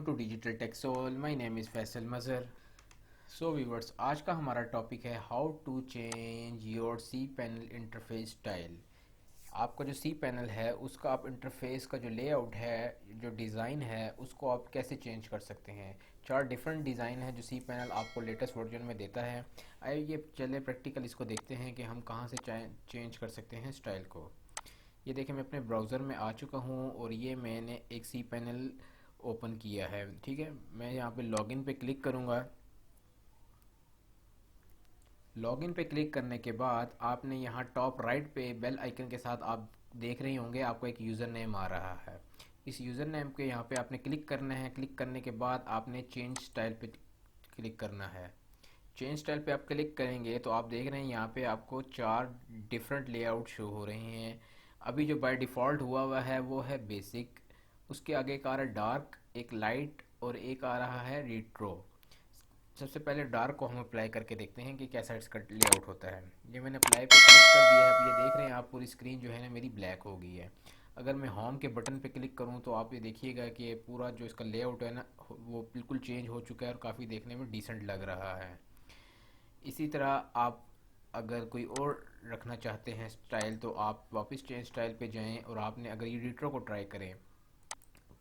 Welcome to digital टेक्सोल। My name is Faisal Mazhar. So viewers, आज का हमारा टॉपिक है how to change your C panel interface style. आपका जो सी पैनल है उसका आप इंटरफेस का जो लेआउट है, जो डिज़ाइन है, उसको आप कैसे चेंज कर सकते हैं। 4 डिफरेंट डिज़ाइन है जो सी पैनल आपको लेटेस्ट वर्जन में देता है। आइए चले प्रैक्टिकल इसको देखते हैं कि हम कहाँ से चेंज कर सकते हैं स्टाइल को। ये देखिए, मैं अपने ब्राउज़र में आ चुका हूँ और ये मैंने एक सी पैनल ओपन किया है। ठीक है, मैं यहाँ पे लॉगिन पे क्लिक करूँगा। लॉगिन पे क्लिक करने के बाद आपने यहाँ टॉप राइट पे बेल आइकन के साथ आप देख रहे होंगे आपको एक यूज़र नेम आ रहा है। इस यूज़र नेम के यहाँ पे आपने क्लिक करना है। क्लिक करने के बाद आपने चेंज स्टाइल पे क्लिक करना है। चेंज स्टाइल पे आप क्लिक करेंगे तो आप देख रहे हैं यहाँ पे आपको 4 डिफरेंट लेआउट शो हो रहे हैं। अभी जो बाय डिफ़ॉल्ट हुआ है वो है बेसिक, उसके आगे एक आ रहा है डार्क, एक लाइट और एक आ रहा है रिट्रो। सबसे पहले डार्क को हम अप्लाई करके देखते हैं कि कैसा इसका लेआउट होता है। ये मैंने अप्लाई पे क्लिक कर दिया है। अब ये देख रहे हैं आप, पूरी स्क्रीन जो है ना मेरी ब्लैक हो गई है। अगर मैं होम के बटन पे क्लिक करूँ तो आप ये देखिएगा कि ये पूरा जो इसका लेआउट है ना वो बिल्कुल चेंज हो चुका है और काफ़ी देखने में डिसेंट लग रहा है। इसी तरह आप अगर कोई और रखना चाहते हैं स्टाइल तो आप वापस चेंज स्टाइल पे जाएं और आपने अगर ये रिट्रो को ट्राई करें।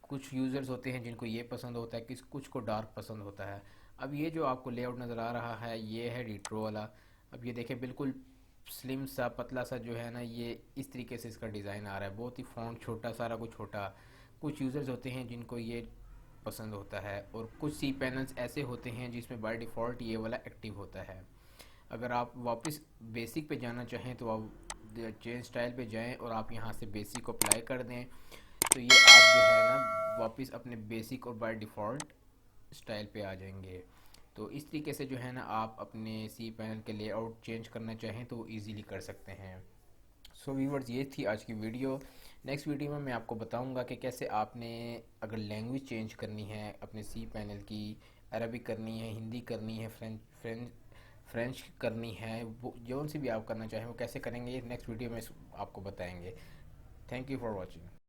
कुछ यूज़र्स होते हैं जिनको ये पसंद होता है, कुछ को डार्क पसंद होता है। अब ये जो आपको लेआउट नज़र आ रहा है ये है रिट्रो वाला। अब ये देखें, बिल्कुल स्लिम सा पतला सा जो है ना, ये इस तरीके से इसका डिज़ाइन आ रहा है। बहुत ही फ़ॉन्ट छोटा, सारा कुछ छोटा। कुछ यूज़र्स होते हैं जिनको ये पसंद होता है और कुछ सी पैनल्स ऐसे होते हैं जिसमें बाय डिफ़ॉल्ट ये वाला एक्टिव होता है। अगर आप वापस बेसिक पे जाना चाहें तो आप चेंज स्टाइल पे जाएं और आप यहाँ से बेसिक अप्लाई कर दें तो ये आप जो है ना वापस अपने बेसिक और बाय डिफ़ॉल्ट स्टाइल पे आ जाएंगे। तो इस तरीके से जो है ना आप अपने सी पैनल के लेआउट चेंज करना चाहें तो इजीली कर सकते हैं। सो व्यूवर्स, ये थी आज की वीडियो। नेक्स्ट वीडियो में मैं आपको बताऊंगा कि कैसे आपने अगर लैंग्वेज चेंज करनी है अपने सी पैनल की, अरबिक करनी है, हिंदी करनी है, फ्रेंच करनी है, वो जो सी भी आप करना चाहें वो कैसे करेंगे, ये नेक्स्ट वीडियो में आपको बताएंगे। Thank you for watching.